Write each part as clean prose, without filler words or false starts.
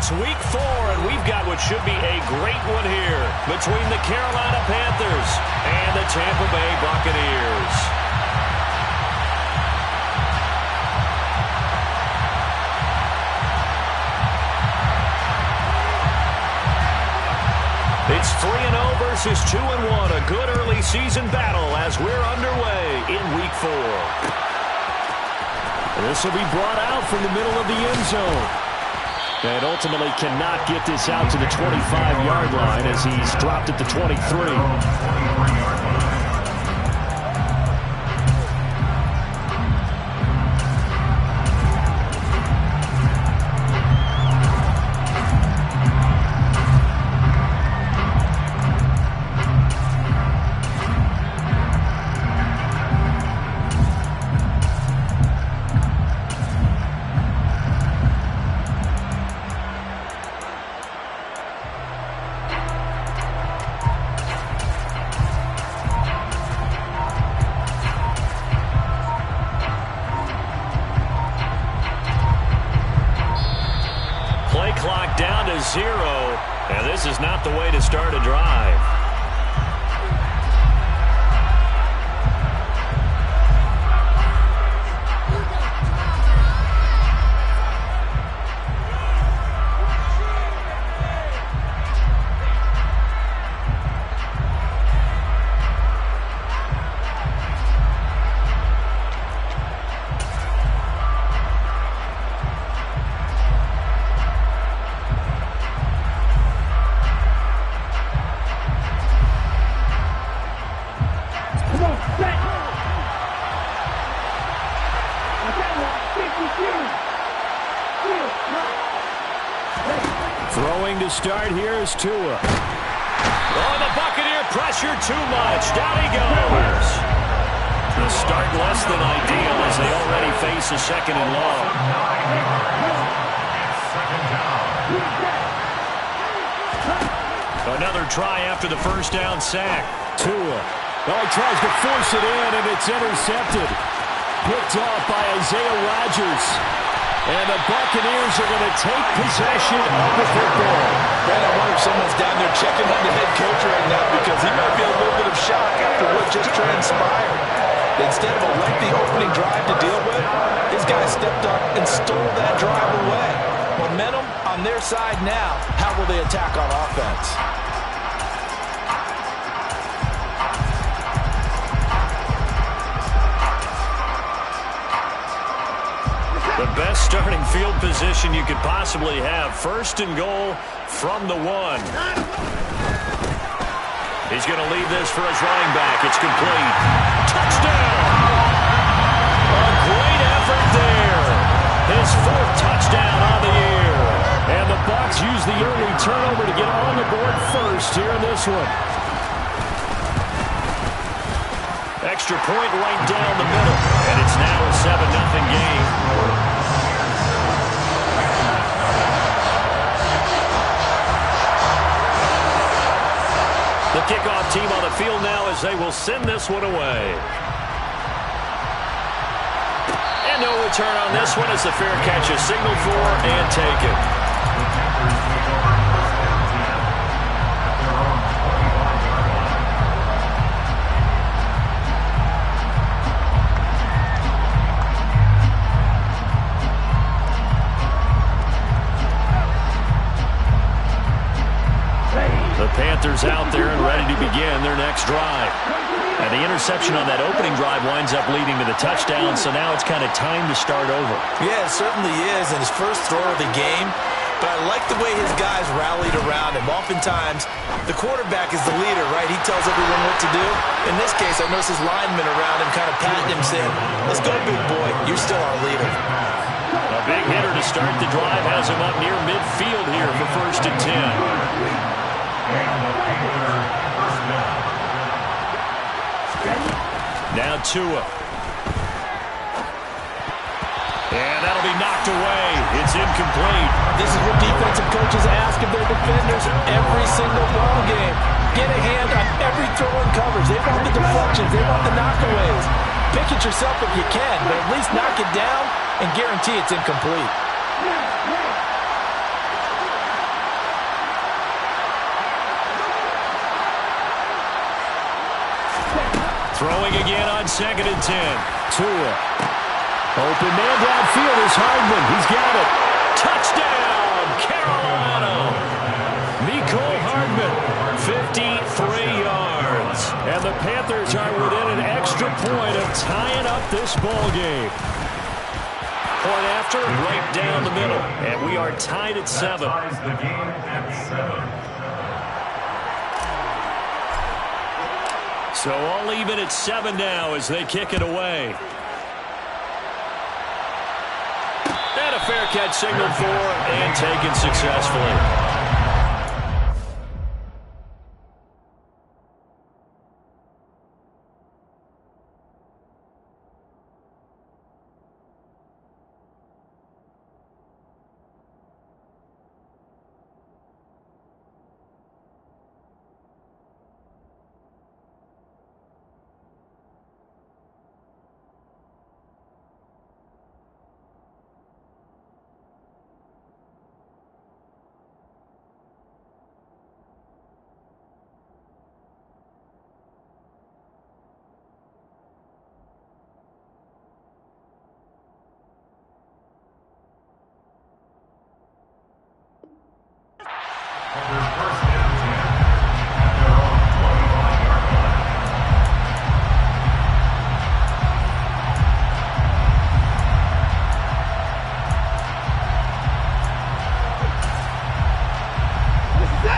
It's week 4, and we've got what should be a great one here between the Carolina Panthers and the Tampa Bay Buccaneers. It's 3-0 versus 2-1, a good early season battle as we're underway in week 4. And this will be brought out from the middle of the end zone. And ultimately cannot get this out to the 25-yard line as he's dropped at the 23. Clock down to 0, and this is not the way to start a drive. Throwing to start here is Tua. Oh, the Buccaneer pressure too much. Down he goes. The start less than ideal as they already face a 2nd and long. Another try after the first down sack. Tua. Oh, he tries to force it in, and it's intercepted. Picked off by Isaiah Rodgers. And the Buccaneers are going to take possession of the football. Man, I wonder if someone's down there checking on the head coach right now because he might be a little bit of shock after what just transpired. Instead of a lengthy opening drive to deal with, his guy stepped up and stole that drive away. Momentum on their side now. How will they attack on offense? The best starting field position you could possibly have. 1st and goal from the 1. He's going to leave this for his running back. It's complete. Touchdown! A great effort there. His 4th touchdown on the year. And the Bucs use the early turnover to get on the board first here in this one. Extra point right down the middle. And it's now a 7-0 game. The kickoff team on the field now as they will send this one away. And no return on this one as the fair catch is signaled for and taken. Panthers out there and ready to begin their next drive. And the interception on that opening drive winds up leading to the touchdown, so now it's kind of time to start over. Yeah, it certainly is, and his first throw of the game. But I like the way his guys rallied around him. Oftentimes, the quarterback is the leader, right? He tells everyone what to do. In this case, I notice his linemen around him kind of patting him, saying, "Let's go, big boy. You're still our leader." A big hitter to start the drive has him up near midfield here for 1st and 10. Now Tua. And that'll be knocked away. It's incomplete. This is what defensive coaches ask of their defenders every single ball game. Get a hand on every throw and coverage. They want the deflections. They want the knockaways. Pick it yourself if you can, but at least knock it down and guarantee it's incomplete. Throwing again on 2nd and 10. Tua. Open man downfield is Hardman. He's got it. Touchdown, Carolina. Mecole Hardman, 53 yards. And the Panthers are within an extra point of tying up this ball game. Point after, right down the middle. And we are tied at 7. So all even at 7 now as they kick it away. And a fair catch signaled for and taken successfully.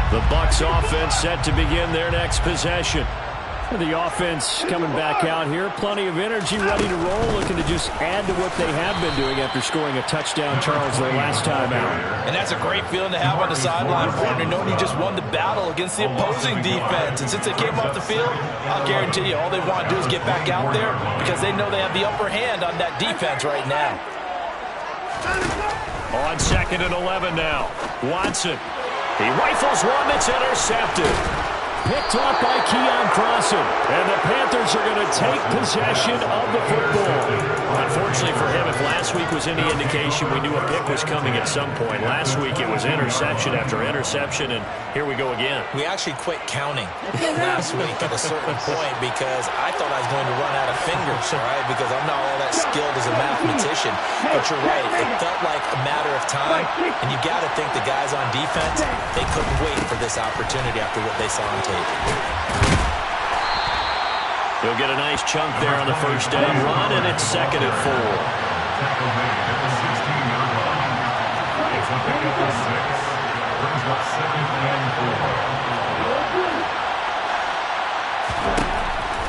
The Bucs offense set to begin their next possession. The offense coming back out here. Plenty of energy, ready to roll, looking to just add to what they have been doing after scoring a touchdown, Charles, their last time out. And that's a great feeling to have on the sideline, partner, knowing you just won the battle against the opposing defense. And since they came off the field, I'll guarantee you all they want to do is get back out there because they know they have the upper hand on that defense right now. On 2nd and 11 now. Watson. He rifles one that's intercepted. Picked off by Keon Crossen. And the Panthers are going to take possession of the football. Unfortunately for him, if last week was any indication, we knew a pick was coming at some point. Last week it was interception after interception, and here we go again. We actually quit counting last week at a certain point because I thought I was going to run out of fingers, all right, because I'm not all that skilled as a mathematician. But you're right, it felt like a matter of time, and you got to think the guys on defense, they couldn't wait for this opportunity after what they saw on tape. He'll get a nice chunk there on the first down run, and it's 2nd and 4.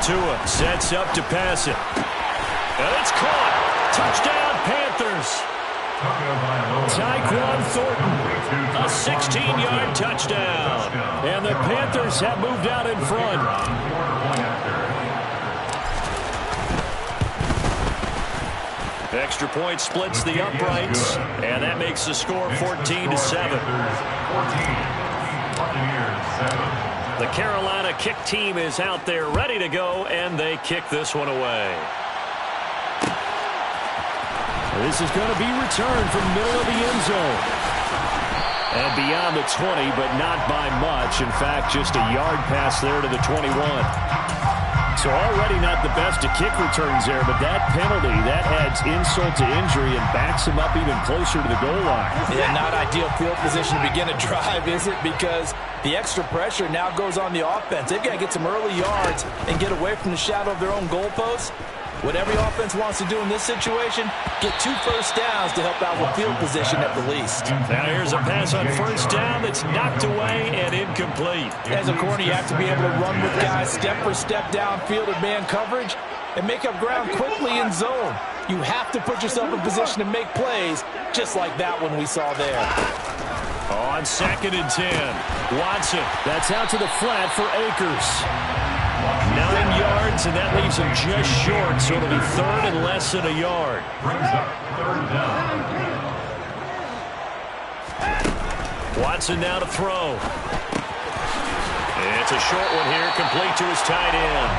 Tua sets up to pass it. And it's caught. Touchdown, Panthers. Tyquan Thornton. A 16-yard touchdown. And the Panthers have moved out in front. Extra point splits the uprights, and that makes the score 14-7. The Carolina kick team is out there ready to go, and they kick this one away. This is going to be returned from the middle of the end zone. And beyond the 20, but not by much. In fact, just a yard pass there to the 21. So already not the best of kick returns there, but that penalty, that adds insult to injury and backs him up even closer to the goal line. Yeah, not ideal field position to begin a drive, is it? Because the extra pressure now goes on the offense. They've got to get some early yards and get away from the shadow of their own goalposts. What every offense wants to do in this situation, get 2 first downs to help out with field position at the least. Now here's a pass on first down that's knocked away and incomplete. As a corner, you have to be able to run with guys step for step downfield in man coverage and make up ground quickly in zone. You have to put yourself in position to make plays, just like that one we saw there. On 2nd and 10, Watson. That's out to the flat for Akers. 9 yards, and that leaves him just short, so it'll be 3rd and less than a yard. Watson now to throw. It's a short one here, complete to his tight end.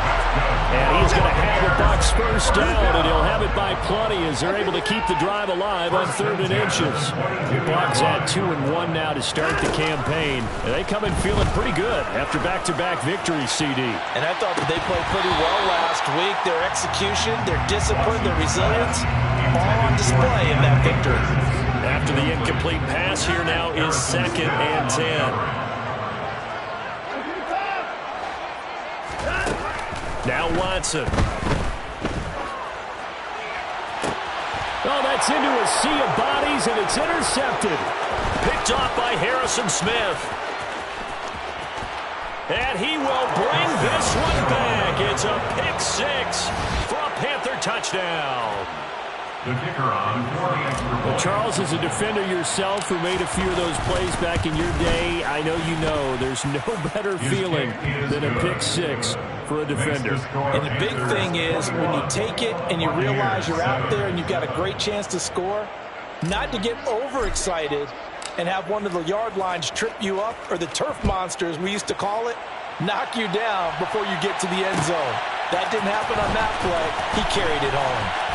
And he's going to have the Bucs first down, and he'll have it by plenty as they're able to keep the drive alive on 3rd and inches. The Bucs at 2-1 now to start the campaign. And they come in feeling pretty good after back-to-back victories, CD. And I thought that they played pretty well last week. Their execution, their discipline, their resilience, all on display in that victory. After the incomplete pass, here now is 2nd and 10. Now Watson. Oh, that's into a sea of bodies, and it's intercepted. Picked off by Harrison Smith. And he will bring this one back. It's a pick 6 for a Panther touchdown. The kicker on for the extra point. Well, Charles, as a defender yourself who made a few of those plays back in your day, I know you know there's no better feeling than a pick 6 for a defender. And the big thing is when you take it and you realize you're out there and you've got a great chance to score, not to get overexcited and have one of the yard lines trip you up, or the turf monsters we used to call it, knock you down before you get to the end zone. That didn't happen on that play. He carried it home.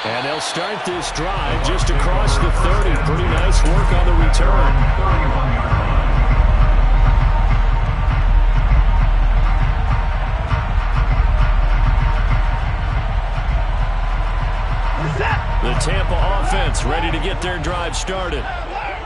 And they'll start this drive just across the 30. Pretty nice work on the return. The Tampa offense ready to get their drive started.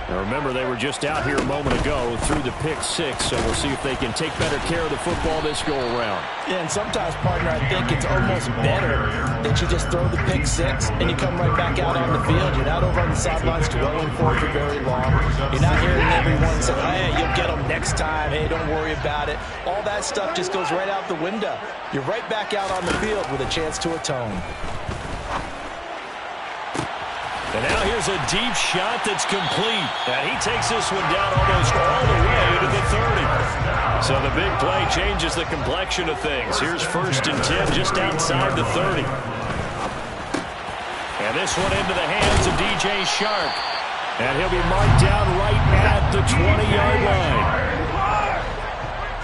Now remember, they were just out here a moment ago through the pick 6, so we'll see if they can take better care of the football this go-around. Yeah, and sometimes, partner, I think it's almost better that you just throw the pick 6 and you come right back out on the field. You're not over on the sidelines dwelling for it for very long. You're not hearing everyone say, hey, you'll get them next time. Hey, don't worry about it. All that stuff just goes right out the window. You're right back out on the field with a chance to atone. And now here's a deep shot that's complete. And he takes this one down almost all the way to the 30. So the big play changes the complexion of things. Here's 1st and 10 just outside the 30. And this one into the hands of DJ Shark. And he'll be marked down right at the 20-yard line.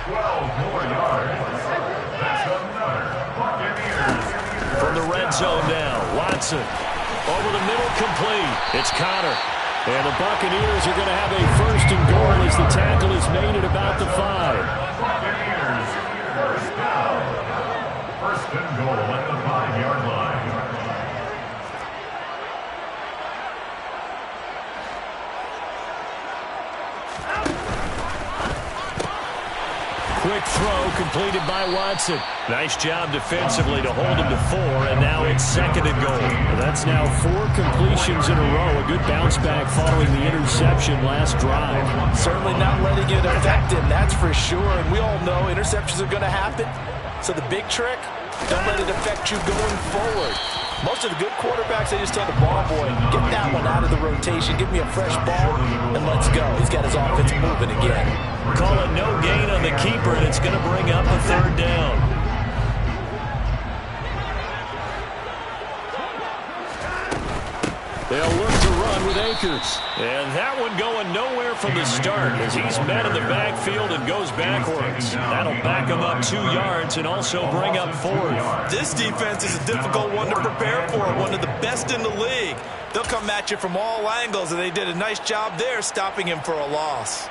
12 more yards. That's another Buccaneers. From the red zone now, Watson. Over the middle, complete. It's Connor. And the Buccaneers are going to have a 1st and goal as the tackle is made at about the 5. Buccaneers, first down. 1st and goal at the 5-yard line. Quick throw completed by Watson. Nice job defensively to hold him to 4, and now it's 2nd and goal. That's now 4 completions in a row. A good bounce back following the interception last drive. Certainly not letting it affect him, that's for sure. And we all know interceptions are going to happen. So the big trick, don't let it affect you going forward. Most of the good quarterbacks, they just tell the ball boy, get that one out of the rotation, give me a fresh ball, and let's go. He's got his offense moving again. Call it no gain on the keeper, and it's going to bring up a 3rd down. They'll look to run with Akers. And that one going nowhere from the start as he's met in the backfield and goes backwards. That'll back him up 2 yards and also bring up 4th. This defense is a difficult one to prepare for, one of the best in the league. They'll come at you from all angles, and they did a nice job there stopping him for a loss.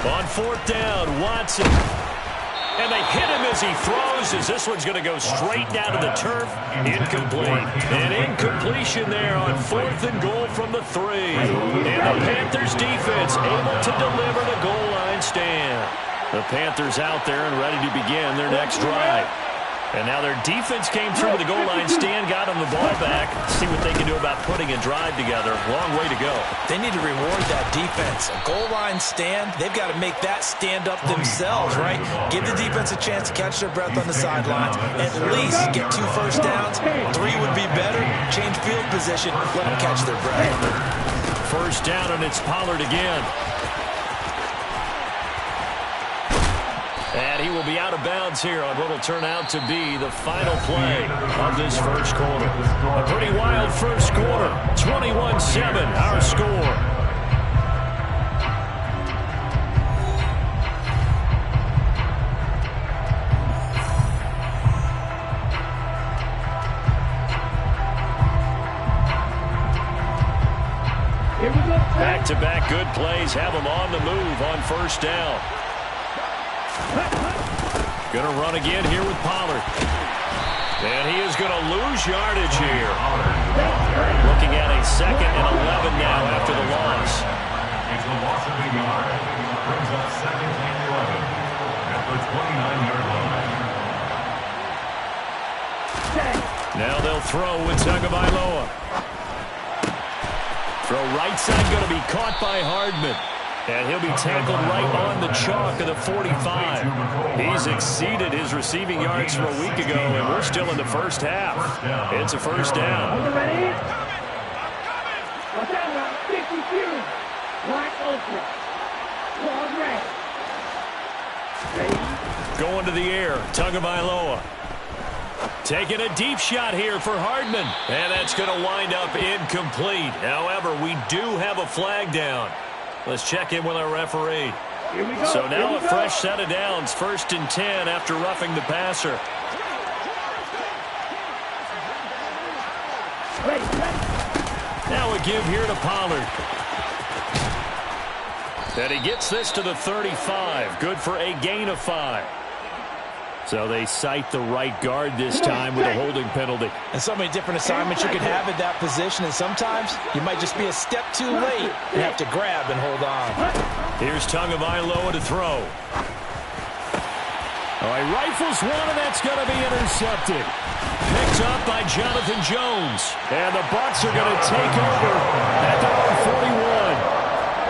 On 4th down, Watson. And they hit him as he throws, as this one's going to go straight down to the turf. Incomplete. An incompletion there on 4th and goal from the 3. And the Panthers defense able to deliver the goal line stand. The Panthers out there and ready to begin their next drive. And now their defense came through with the goal line stand, got them the ball back. See what they can do about putting a drive together. Long way to go. They need to reward that defense. A goal line stand, they've got to make that stand up themselves, right? Give the defense a chance to catch their breath on the sidelines. At least get 2 first downs. 3 would be better. Change field position. Let them catch their breath. 1st down, and it's Pollard again. And he will will be out of bounds here on what will turn out to be the final play of this first quarter. A pretty wild first quarter. 21-7, our score. Back-to-back good plays have them on the move on first down. Going to run again here with Pollard. And he is going to lose yardage here. Looking at a 2nd and 11 now after the loss. It's a loss of a yard. Brings up 2nd and 11 at the 29-yard line. Now they'll throw with Tagovailoa. Throw right side going to be caught by Hardman. And he'll be tackled right on the chalk of the 45. He's exceeded his receiving yards from a week ago, and we're still in the first half. It's a first down. Going to the air, Tagovailoa. Taking a deep shot here for Hardman. And that's going to wind up incomplete. However, we do have a flag down. Let's check in with our referee. So now a fresh set of downs. 1st and 10 after roughing the passer. Now a give here to Pollard. And he gets this to the 35. Good for a gain of 5. So they cite the right guard this time with a holding penalty. And so many different assignments you could have at that position, and sometimes you might just be a step too late and have to grab and hold on. Here's Tagovailoa to throw. Oh, he rifles one, and that's going to be intercepted. Picked up by Jonathan Jones. And the Bucs are going to take over at their own 41.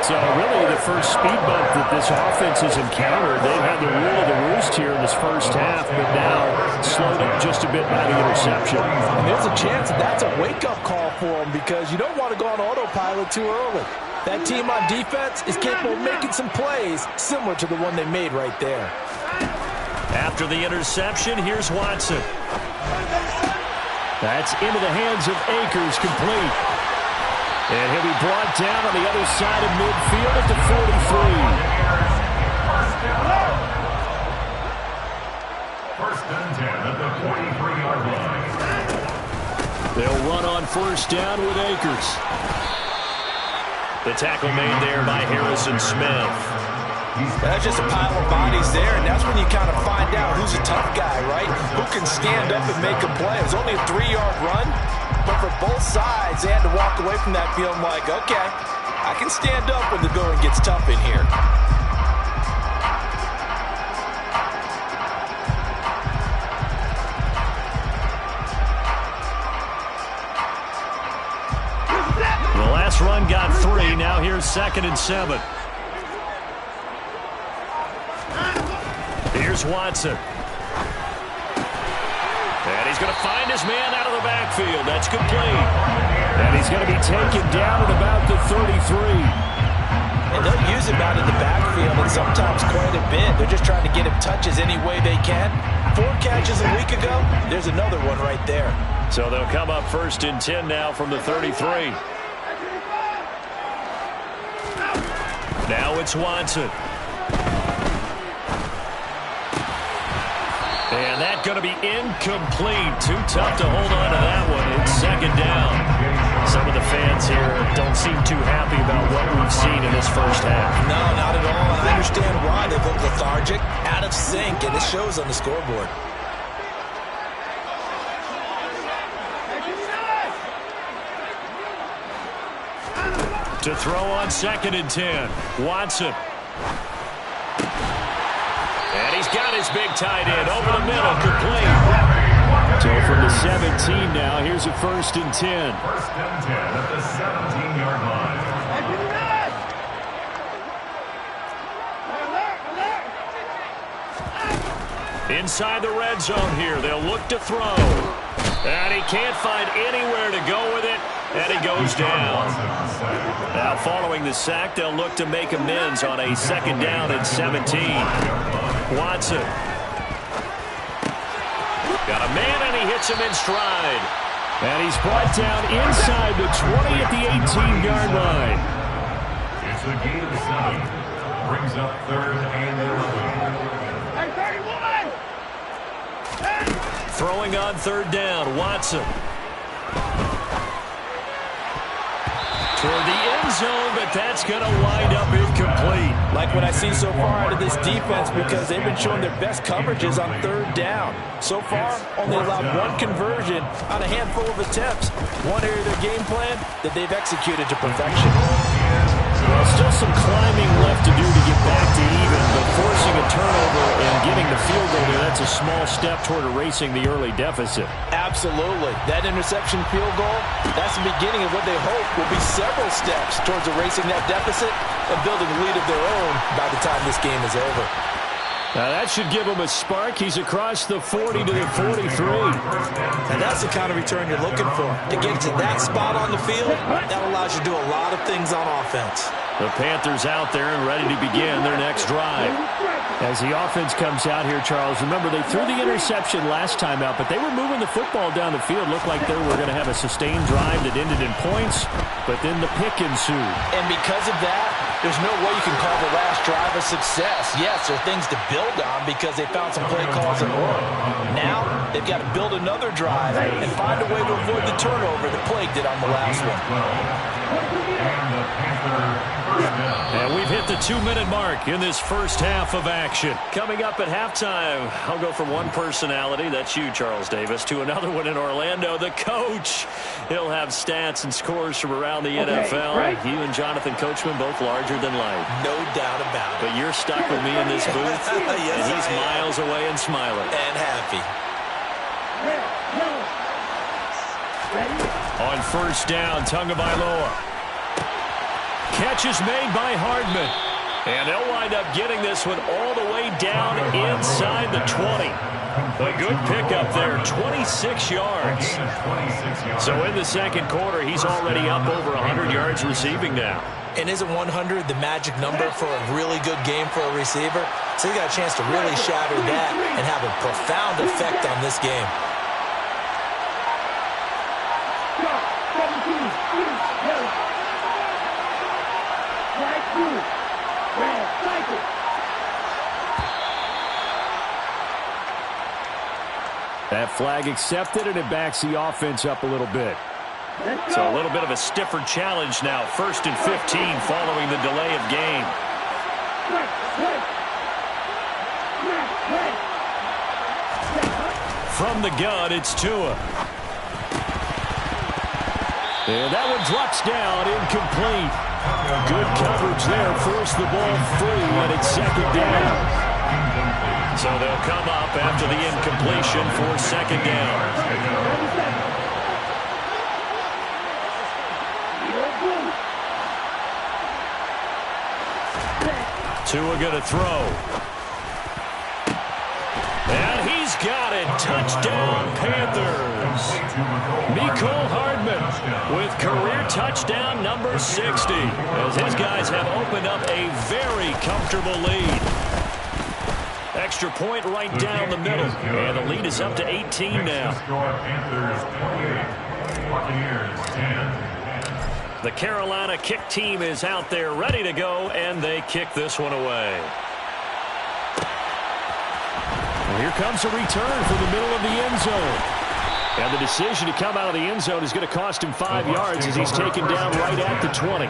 So really the first speed bump that this offense has encountered. They've had the rule of the roost here in this first half, but now slowed up just a bit by the interception. And there's a chance that that's a wake-up call for them because you don't want to go on autopilot too early. That team on defense is capable of making some plays similar to the one they made right there. After the interception, here's Watson. That's into the hands of Akers, complete. And he'll be brought down on the other side of midfield at the 43. First and 10 at the 43-yard line. They'll run on first down with Akers. The tackle made there by Harrison Smith. That's just a pile of bodies there, and that's when you kind of find out who's a tough guy, right? Who can stand up and make a play. It was only a 3-yard run. But for both sides, they had to walk away from that feeling like, okay, I can stand up when the going gets tough in here. The last run got 3. Now here's 2nd and 7. Here's Watson. And he's going to find his man out of the backfield. That's complete. And he's going to be taken down at about the 33. And they'll use him out in the backfield, and sometimes quite a bit. They're just trying to get him touches any way they can. 4 catches a week ago. There's another one right there. So they'll come up 1st and 10 now from the 33. Now it's Watson. And that's going to be incomplete. Too tough to hold on to that one. It's 2nd down. Some of the fans here don't seem too happy about what we've seen in this first half. No, not at all. I understand why they look lethargic, out of sync, and it shows on the scoreboard. To throw on 2nd and 10. Watson. And he's got his big tight end over the middle, complete. So from the 17 now, here's a 1st and 10. 1st and 10 at the 17-yard line. Inside the red zone here, they'll look to throw. And he can't find anywhere to go with it, and he goes down. Now following the sack, they'll look to make amends on a 2nd down and 17. Watson Got a man, and he hits him in stride. And he's brought down inside the 20 at the 18-yard line. It's a gain of 7. Brings up 3rd and 11. Throwing on 3rd down, Watson. Toward the end zone, but that's going to wind up incomplete. Like what I see so far out of this defense, because they've been showing their best coverages on 3rd down. So far, only allowed 1 conversion on a handful of attempts. One area of their game plan that they've executed to perfection. Well, still some climbing left to do to get back to even, but forcing a turnover and getting the field goal there, that's a small step toward erasing the early deficit. Absolutely. That interception field goal, that's the beginning of what they hope will be several steps towards erasing that deficit and building a lead of their own by the time this game is over. Now that should give him a spark. He's across the 40 to the 43. And that's the kind of return you're looking for. To get to that spot on the field, that allows you to do a lot of things on offense. The Panthers out there and ready to begin their next drive. As the offense comes out here, Charles, remember they threw the interception last time out, but they were moving the football down the field. Looked like they were going to have a sustained drive that ended in points, but then the pick ensued. And because of that, there's no way you can call the last drive a success. Yes, there are things to build on because they found some play calls that work. Now, they've got to build another drive and find a way to avoid the turnover that plagued it on the last one. And we've hit the 2-minute mark in this first half of action. Coming up at halftime, I'll go from one personality, that's you, Charles Davis, to another one in Orlando, the coach. He'll have stats and scores from around the NFL. Right. You and Jonathan Coachman, both larger than life. No doubt about it. But you're stuck with me in this booth, yes, and he's miles away and smiling. And happy. On 1st down, Tagovailoa. Catch is made by Hardman. And they'll wind up getting this one all the way down inside the 20. A good pickup there, 26 yards. So in the second quarter, he's already up over 100 yards receiving now. And isn't 100 the magic number for a really good game for a receiver? So he got a chance to really shatter that and have a profound effect on this game. That flag accepted, and it backs the offense up a little bit. So a little bit of a stiffer challenge now. 1st and 15 following the delay of game. From the gun, it's Tua. And that one drops down, incomplete. Good coverage there, forced the ball free, and it's 2nd down. So they'll come up after the incompletion for 2nd down. Tua going to throw. And he's got it. Touchdown, Panthers. Mecole Hardman with career touchdown number 60. As his guys have opened up a very comfortable lead. Extra point right down the middle. And the lead is up to 18 now. The Carolina kick team is out there ready to go, and they kick this one away. Well, here comes a return from the middle of the end zone. And the decision to come out of the end zone is going to cost him 5 yards as he's taken down right at the 20.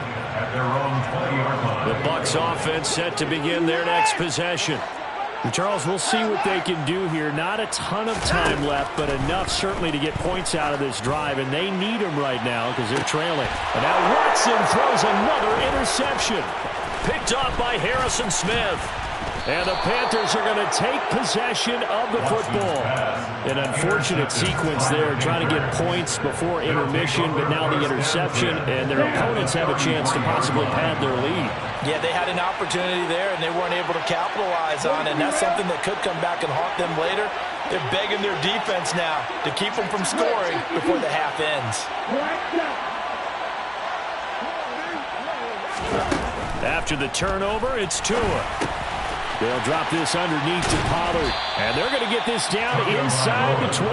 The Bucs offense set to begin their next possession. Charles, we'll see what they can do here. Not a ton of time left, but enough certainly to get points out of this drive, and they need them right now because they're trailing. And now Watson throws another interception. Picked off by Harrison Smith. And the Panthers are going to take possession of the football. An unfortunate sequence there, trying to get points before intermission, but now the interception, and their opponents have a chance to possibly pad their lead. Yeah, they had an opportunity there, and they weren't able to capitalize on it, and that's something that could come back and haunt them later. They're begging their defense now to keep them from scoring before the half ends. After the turnover, it's Tua. They'll drop this underneath to Pollard. And they're going to get this down inside the 20.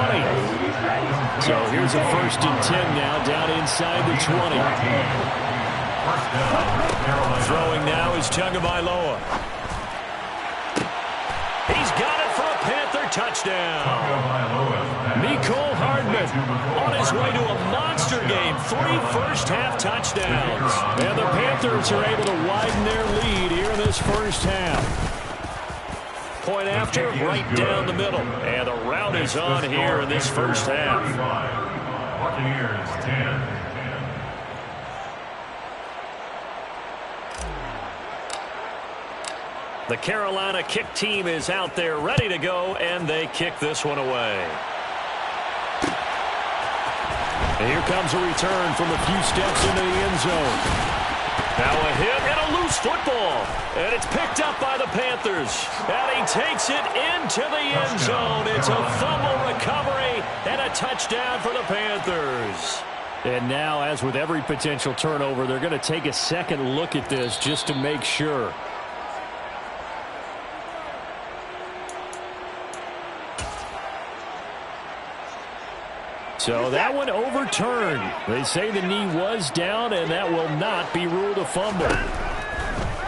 So here's a 1st and 10 now, down inside the 20. Throwing now is Tagovailoa. He's got it for a Panther touchdown. Mecole Hardman on his way to a monster game. 3 first-half touchdowns. And the Panthers are able to widen their lead here in this first half. Point after, right down the middle. And the route is on here in this first half. Buccaneers 10. The Carolina kick team is out there ready to go, and they kick this one away. And here comes a return from a few steps into the end zone. Now a hit and a loose football. And it's picked up by the Panthers. And he takes it into the end zone. It's a fumble recovery and a touchdown for the Panthers. And now, as with every potential turnover, they're going to take a second look at this just to make sure. So that one overturned. They say the knee was down, and that will not be ruled a fumble.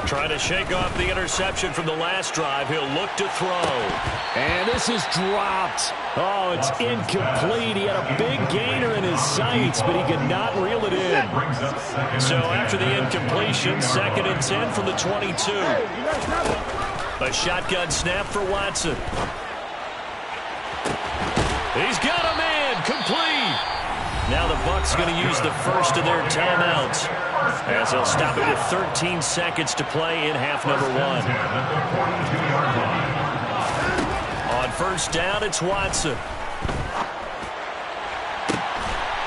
Trying to shake off the interception from the last drive. He'll look to throw. And this is dropped. Oh, it's incomplete. He had a big gainer in his sights, but he could not reel it in. So after the incompletion, 2nd and 10 from the 22. A shotgun snap for Watson. He's got a man. Complete. Now the Bucs going to use the first of their timeouts, as they'll stop it with 13 seconds to play in half number 1. On 1st down, it's Watson.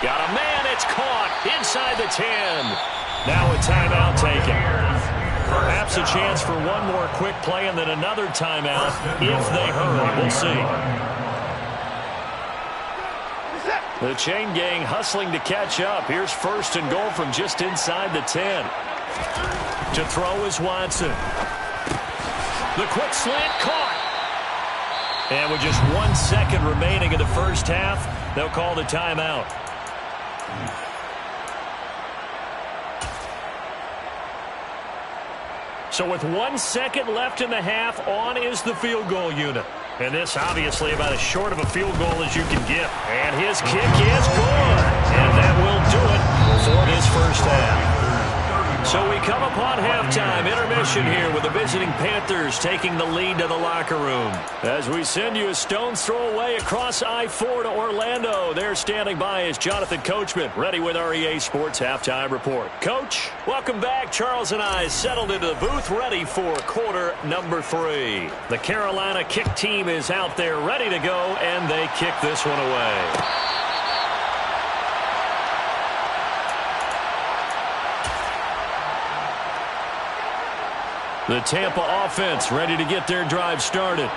Got a man. It's caught inside the 10. Now a timeout taken. Perhaps a chance for one more quick play and then another timeout if they hurry. We'll see. The chain gang hustling to catch up. Here's 1st and goal from just inside the 10. To throw is Watson. The quick slant caught. And with just 1 second remaining in the first half, they'll call the timeout. So with 1 second left in the half, on is the field goal unit. And this obviously about as short of a field goal as you can get. And his kick is good. And that will do it for this first half. So we come upon halftime intermission here with the visiting Panthers taking the lead to the locker room. As we send you a stone's throw away across I-4 to Orlando. There standing by is Jonathan Coachman, ready with our EA Sports Halftime Report. Coach, welcome back. Charles and I settled into the booth ready for quarter number 3. The Carolina kick team is out there ready to go, and they kick this one away. The Tampa offense ready to get their drive started.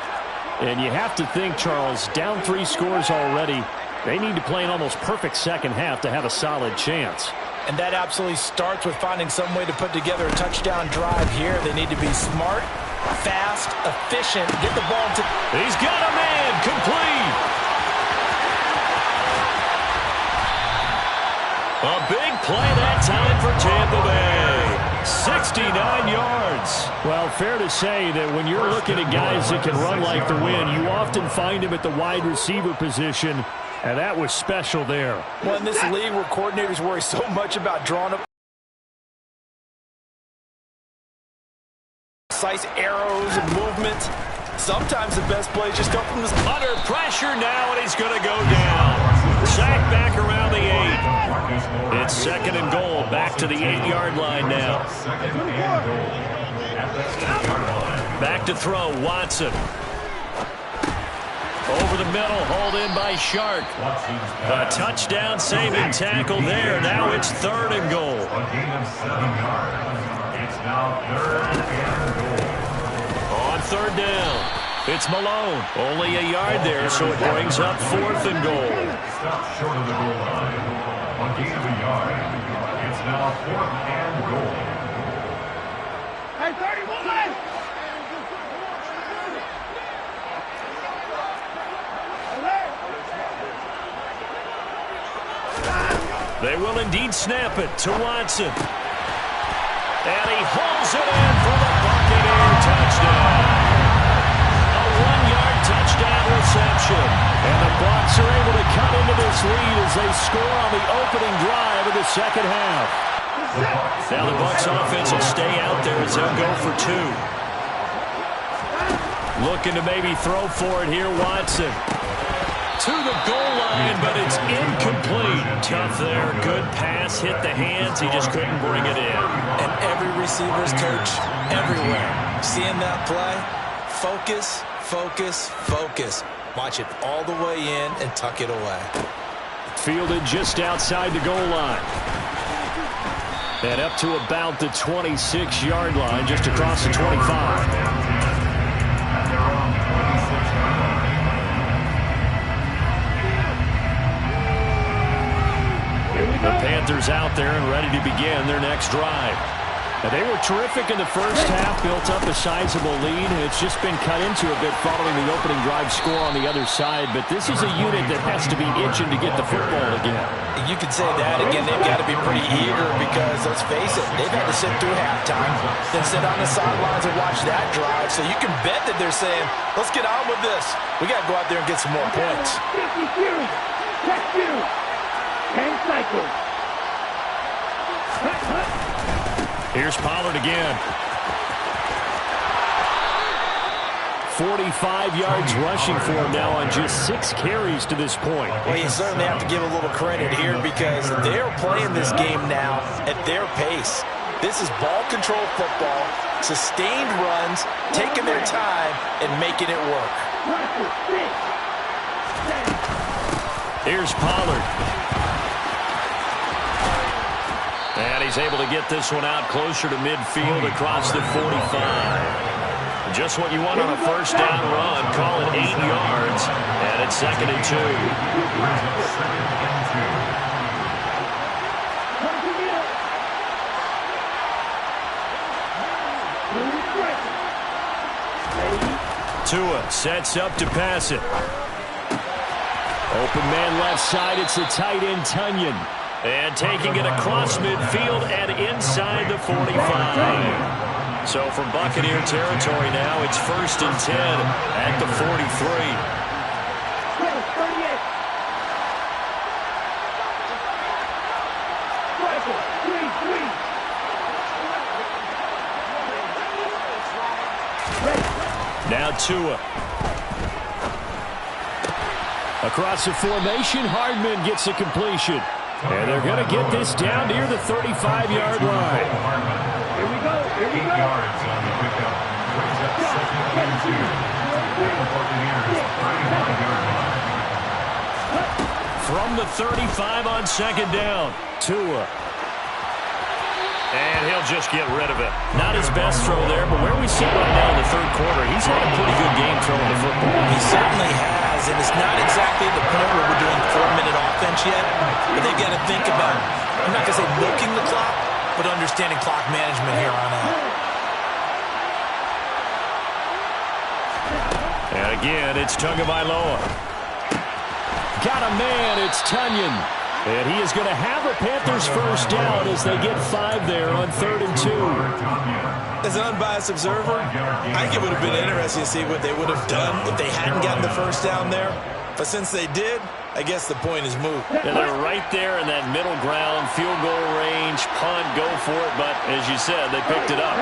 And you have to think, Charles, down 3 scores already. They need to play an almost perfect second half to have a solid chance. And that absolutely starts with finding some way to put together a touchdown drive here. They need to be smart, fast, efficient, get the ball to... He's got a man, complete. A big play that time for Tampa Bay. 69 yards. Well, fair to say that when you're looking at guys that can run like the wind, you often find him at the wide receiver position, and that was special there. Well, in this league where coordinators worry so much about drawing up precise arrows and movement, sometimes the best plays just come from the... Under pressure now, and he's going to go down. Sack back around the 8. It's 2nd and goal, back to the 8-yard line now. Back to throw, Watson. Over the middle, hauled in by Shark. A touchdown saving tackle there. Now it's 3rd and goal. A gain of 7 yards. It's now 3rd and goal. On 3rd down, it's Malone. Only a yard there, so it brings up 4th and goal. Stop short of the goal line. A gain of a yard. It's now 4th and goal. Hey, 31! They will indeed snap it to Watson. And he hauls it in for the Buccaneer touchdown. A 1-yard touchdown reception. And the Bucs are able to cut into this lead as they score on the opening drive of the second half. Now the Bucs offense will stay out there as they'll go for 2. Looking to maybe throw for it here, Watson. To the goal line, but it's incomplete. Tough there. Good pass. Hit the hands. He just couldn't bring it in. And every receiver's coach everywhere. Seeing that play, focus, focus, focus. Watch it all the way in and tuck it away. Fielded just outside the goal line. And up to about the 26-yard line, just across the 25. The Panthers out there and ready to begin their next drive. Now, they were terrific in the first half, built up a sizable lead, and it's just been cut into a bit following the opening drive score on the other side. But this is a unit that has to be itching to get the football again. You could say that. Again, they've got to be pretty eager because, let's face it, they've had to sit through halftime, then sit on the sidelines and watch that drive. So you can bet that they're saying, let's get on with this. We got to go out there and get some more points. 10 cycles. Here's Pollard again. 45 yards rushing for him now on just 6 carries to this point. Well, you certainly have to give a little credit here because they're playing this game now at their pace. This is ball control football, sustained runs, taking their time, and making it work. Here's Pollard. And he's able to get this one out closer to midfield across the 45. Just what you want on a first down run. Call it 8 yards. And it's 2nd and 2. Tua sets up to pass it. Open man left side. It's the tight end Tunyon. And taking it across midfield and inside the 45. So from Buccaneer territory now, it's 1st and 10 at the 43. Now Tua. Across the formation, Hardman gets a completion. And they're going to get this down near the 35-yard line. Here we go. 8 yards on the pickup. Brings up 2nd and 2. The Buccaneers, 35-yard line. From the 35 on 2nd down, Tua. And he'll just get rid of it. Not his best throw there, but where we sit right now in the 3rd quarter, he's had a pretty good game throwing the football. He certainly has, and it's not exactly the point where we're doing 4-minute offense yet, but they've got to think about, I'm not going to say milking the clock, but understanding clock management here on out. And again, it's Tagovailoa. Got a man, it's Tunyon. And he is going to have a Panthers first down as they get 5 there on 3rd and 2. As an unbiased observer, I think it would have been interesting to see what they would have done if they hadn't gotten the first down there. But since they did, I guess the point is moot. And they're right there in that middle ground, field goal range, punt, go for it. But as you said, they picked it up.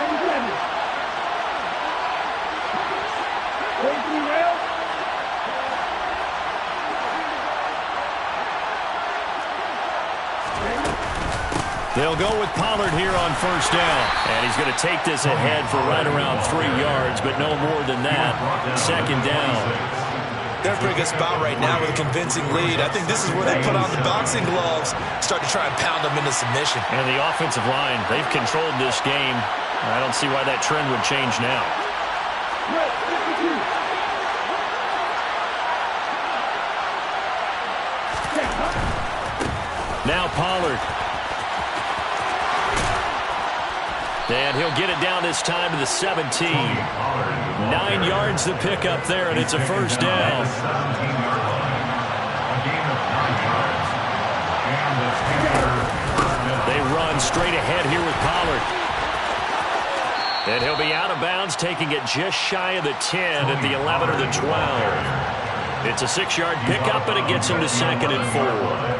They'll go with Pollard here on first down. And he's going to take this ahead for right around 3 yards, but no more than that. 2nd down. They're in a pretty good spot right now with a convincing lead. I think this is where they put on the boxing gloves, start to try and pound them into submission. And the offensive line, they've controlled this game. I don't see why that trend would change now. Now Pollard. And he'll get it down this time to the 17. 9 yards to pick up there, and it's a first down. A gain of 9 yards. And the Panthers Run straight ahead here with Pollard. And he'll be out of bounds, taking it just shy of the 10 at the 11 or the 12. It's a 6-yard pickup, and it gets him to 2nd and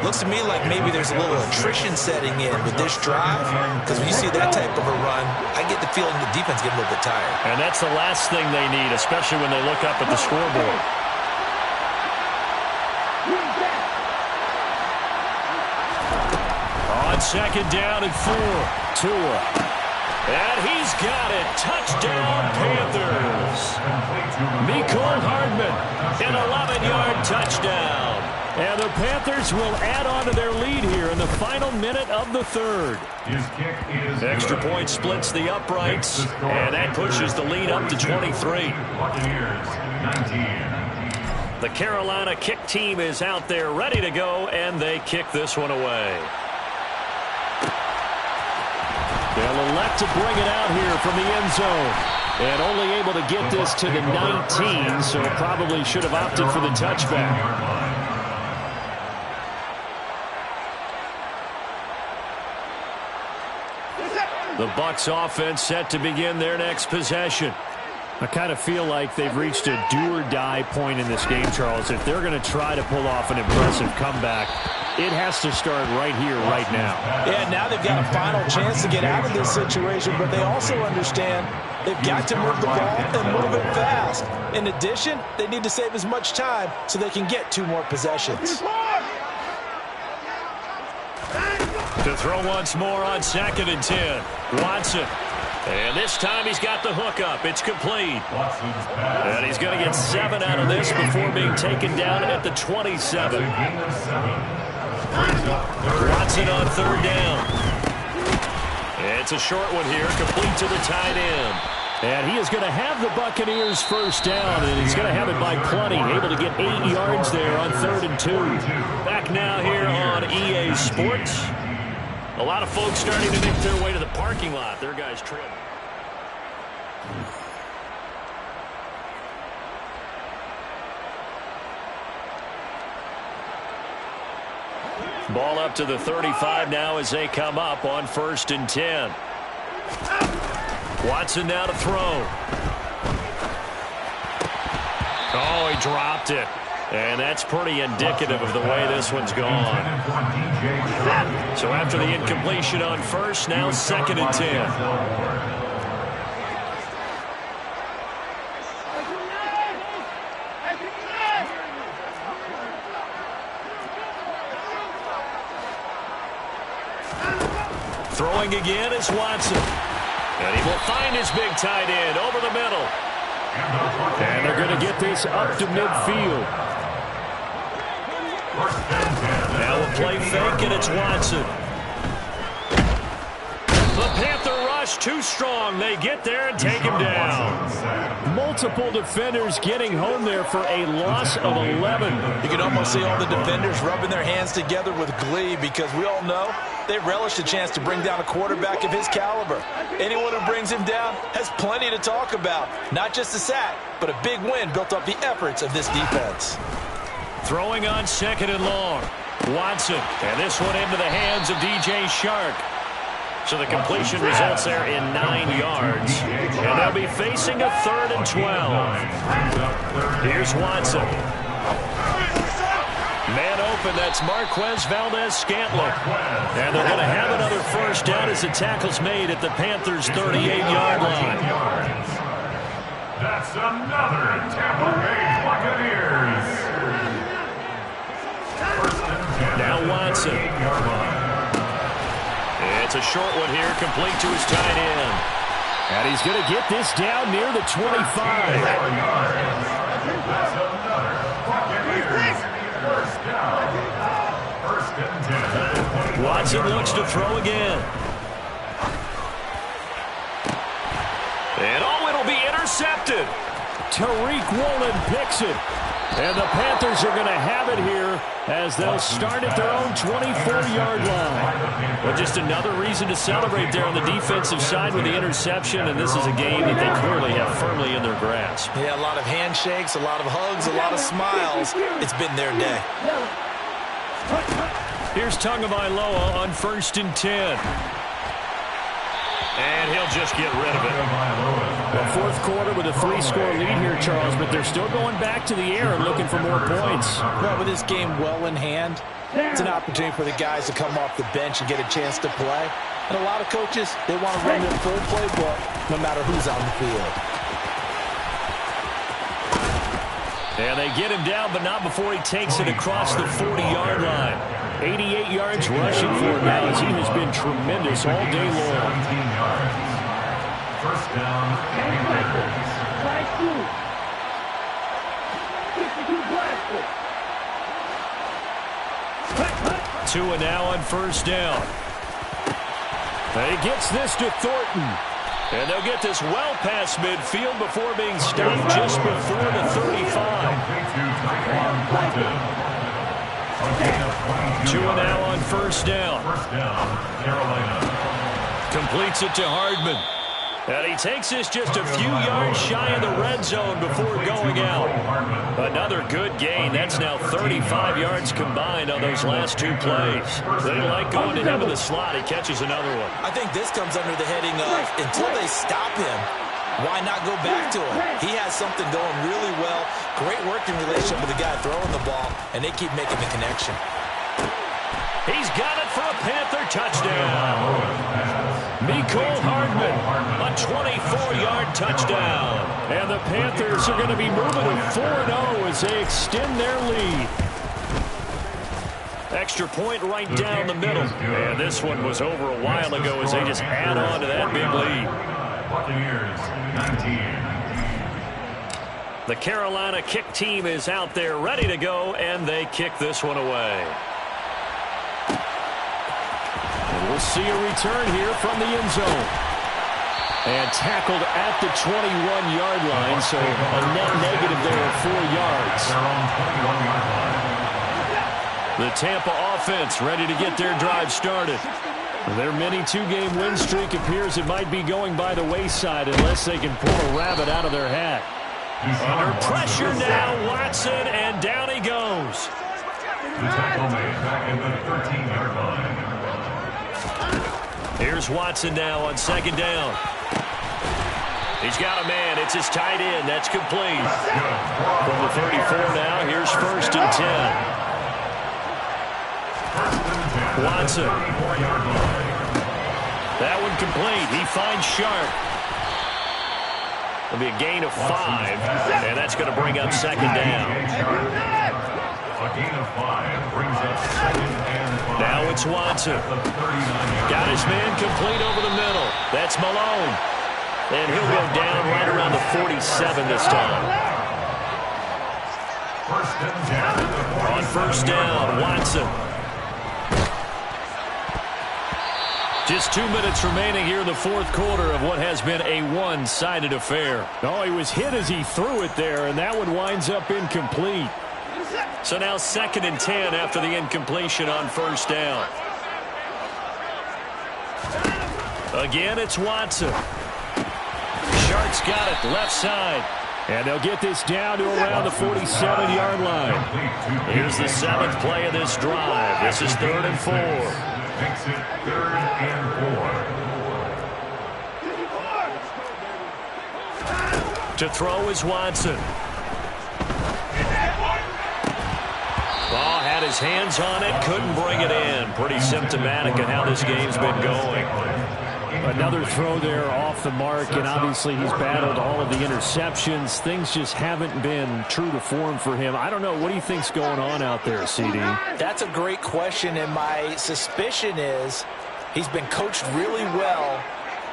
4. Looks to me like maybe there's a little attrition setting in with this drive, because when you see that type of a run, I get the feeling the defense getting a little bit tired. And that's the last thing they need, especially when they look up at the scoreboard. On 2nd down and 4, Tua. And he's got it. Touchdown, Panthers. Mecole Hardman, an 11-yard touchdown. And the Panthers will add on to their lead here in the final minute of the 3rd. Extra point splits the uprights, and that pushes the lead up to 23. The Carolina kick team is out there ready to go, and they kick this one away. They'll elect to bring it out here from the end zone. And only able to get this to the 19, so probably should have opted for the touchback. The Bucs offense set to begin their next possession. I kind of feel like they've reached a do-or-die point in this game, Charles. If they're going to try to pull off an impressive comeback, it has to start right here, right now. Yeah, now they've got a final chance to get out of this situation, but they also understand they've got to move the ball and move it fast. In addition, they need to save as much time so they can get 2 more possessions. To throw once more on 2nd and 10. Watson. And this time he's got the hookup. It's complete. And he's going to get 7 out of this before being taken down at the 27. Watson on 3rd down. It's a short one here, complete to the tight end. And he is going to have the Buccaneers first down, and he's going to have it by plenty, able to get 8 yards there on 3rd and 2. Back now here on EA Sports. A lot of folks starting to make their way to the parking lot. Their guys trim. Ball up to the 35 now as they come up on 1st and 10. Watson now to throw. Oh, he dropped it. And that's pretty indicative of the way this one's gone. So after the incompletion on 1st, now 2nd and 10. Throwing again is Watson. And he will find his big tight end over the middle. And they're going to get this up to midfield. Now a play fake, and it's Watson. The Panther rush too strong. They get there and take him down. Multiple defenders getting home there for a loss of 11. You can almost see all the defenders rubbing their hands together with glee, because we all know they relish a chance to bring down a quarterback of his caliber. Anyone who brings him down has plenty to talk about. Not just a sack, but a big win built off the efforts of this defense. Throwing on 2nd and long. Watson. And this one into the hands of DJ Shark. So the completion results there in 9 yards. And they'll be facing a 3rd and 12. Here's Watson. Man open, that's Marquez Valdez-Scantling. And they're going to have another first down as the tackle's made at the Panthers' 38-yard line. That's another Tampa Bay Buccaneers. Now Watson. It's a short one here, complete to his tight end. And he's going to get this down near the 25. That's another Buccaneers first down. 1st and 10. Watson looks to throw again. And it'll be intercepted. Tariq Woolen picks it. And the Panthers are going to have it here as they'll start at their own 24-yard line. Well, just another reason to celebrate there on the defensive side with the interception, and this is a game that they clearly have firmly in their grasp. Yeah, a lot of handshakes, a lot of hugs, a lot of smiles. It's been their day. Here's Tagovailoa on 1st and 10. And he'll just get rid of it. Well, fourth quarter with a 3-score lead here, Charles, but they're still going back to the air and looking for more points. Well, with this game well in hand, it's an opportunity for the guys to come off the bench and get a chance to play. And a lot of coaches, they want to run their full playbook no matter who's on the field. And they get him down, but not before he takes it across the 40-yard line. 88 yards rushing for him now as he has been tremendous all day long. 17 yards. First down, Panthers. Tua now on first down. He gets this to Thornton. And they'll get this well past midfield before being stopped just before the 35. Tua now on first down. First down, Carolina. Completes it to Hardman. And he takes this just a few yards shy of the red zone before going out. Another good gain. That's now 35 yards combined on those last two plays. They like going to him in the slot. He catches another one. I think this comes under the heading of, until they stop him, why not go back to him? He has something going really well. Great working relationship with the guy throwing the ball, and they keep making the connection. He's got it for a Panther touchdown. Mecole Hardman, a 24-yard touchdown. And the Panthers are going to be moving to 4-0 as they extend their lead. Extra point right down the middle. And this one was over a while ago as they just add on to that big lead. Buccaneers, 19. The Carolina kick team is out there ready to go, and they kick this one away. And we'll see a return here from the end zone. And tackled at the 21-yard line, so a net negative there of 4 yards. They're on 21-yard line. The Tampa offense ready to get their drive started. Their mini two-game win streak appears it might be going by the wayside unless they can pull a rabbit out of their hat. Under pressure now, Watson, and down he goes. The tackle made back in the 13-yard line. Here's Watson now on second down. He's got a man. It's his tight end. That's complete. From the 34 now, here's first and 10. Watson. That one complete. He finds Sharp. It'll be a gain of 5, and that's going to bring up second down. A gain of 5 brings up second and 5. Now it's Watson. Got his man complete over the middle. That's Malone. And he'll go down right around the 47 this time. On first down, Watson. Just 2 minutes remaining here in the fourth quarter of what has been a one-sided affair. Oh, he was hit as he threw it there, and that one winds up incomplete. So now second and 10 after the incompletion on first down. Again, it's Watson. Sharp's got it left side. And they'll get this down to around the 47-yard line. Here's the 7th play of this drive. This is 3rd and 4. Makes it 3rd and 4. To throw is Watson. Ball had his hands on it, couldn't bring it in. Pretty symptomatic of how this game's been going. Another throw there off the mark, and obviously he's battled all of the interceptions. Things just haven't been true to form for him. I don't know. What do you think's going on out there, CD? That's a great question, and my suspicion is he's been coached really well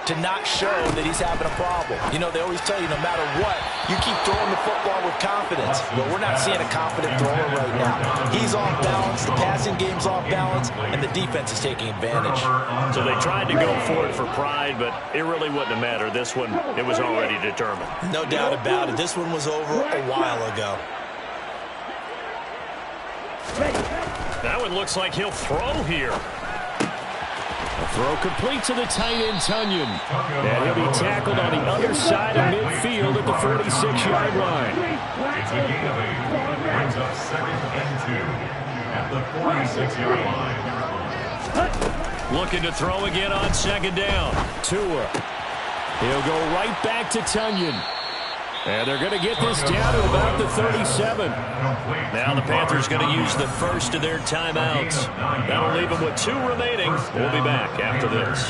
to not show that he's having a problem. You know, they always tell you no matter what, you keep throwing the football with confidence. But we're not seeing a confident thrower right now. He's off balance, the passing game's off balance, and the defense is taking advantage. So they tried to go for it for pride, but it really wouldn't have mattered. This one, it was already determined. No doubt about it. This one was over a while ago. That one looks like he'll throw here. Throw complete to the tight end, Tunyon. And he'll be tackled on the other side of midfield at the 46-yard line. It's a gain of 8. Brings up 2nd and 2 at the 46-yard line. Looking to throw again on second down. Tua. He'll go right back to Tunyon. And they're going to get this down to about the 37. Now the Panthers going to use the first of their timeouts. That'll leave them with 2 remaining. We'll be back after this.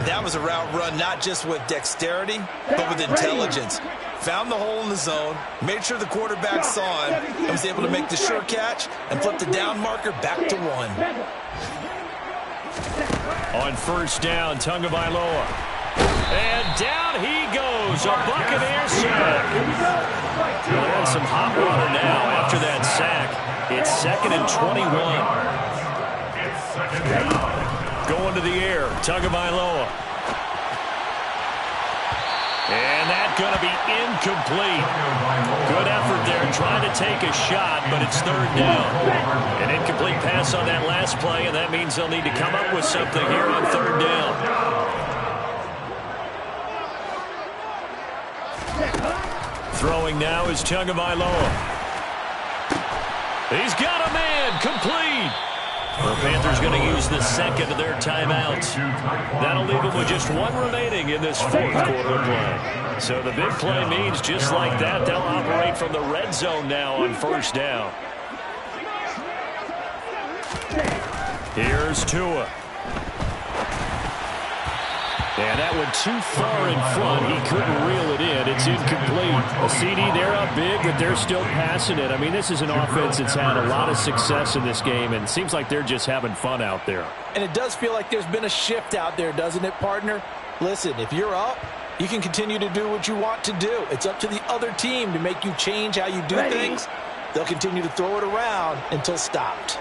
That was a route run not just with dexterity, but with intelligence. Found the hole in the zone, made sure the quarterback saw him, and was able to make the sure catch and flip the down marker back to 1. On first down, Tagovailoa. And down he goes, a Buccaneer sack. Well, they're in some hot water now after that sack. It's 2nd and 21. Going to the air, Tagovailoa. And that's going to be incomplete. Good effort there trying to take a shot, but it's 3rd down. An incomplete pass on that last play, and that means they'll need to come up with something here on 3rd down. Throwing now is Tagovailoa. He's got a man, complete. The Panthers going to use the second of their timeouts. That'll leave them with just 1 remaining in this 4th quarter of play. So the big play means just like that, they'll operate from the red zone now on first down. Here's Tua. And that went too far in front. He couldn't reel it in. It's incomplete. A CD, they're up big, but they're still passing it. I mean, this is an offense that's had a lot of success in this game, and it seems like they're just having fun out there. And it does feel like there's been a shift out there, doesn't it, partner? Listen, if you're up, you can continue to do what you want to do. It's up to the other team to make you change how you do things. They'll continue to throw it around until stopped.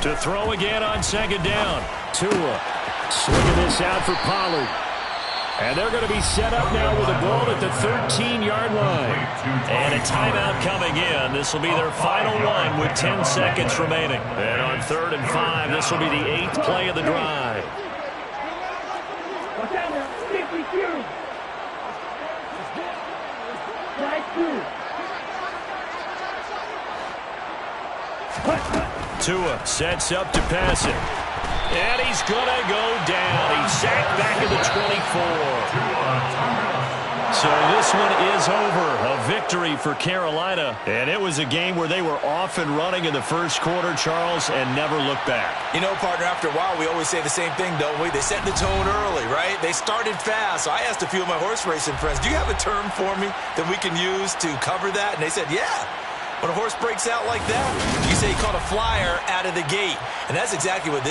To throw again on second down. Tua swinging this out for Pollard. And they're going to be set up now with a ball at the 13-yard line. And a timeout coming in. This will be their final one with 10 seconds remaining. And on 3rd and 5, this will be the 8th play of the drive. Tua sets up to pass it. And he's going to go down. He's sacked back at the 24. So this one is over. A victory for Carolina. And it was a game where they were off and running in the first quarter, Charles, and never looked back. You know, partner, after a while, we always say the same thing, don't we? They set the tone early, right? They started fast. So I asked a few of my horse racing friends, do you have a term for me that we can use to cover that? And they said, yeah. When a horse breaks out like that, you say he caught a flyer out of the gate. And that's exactly what this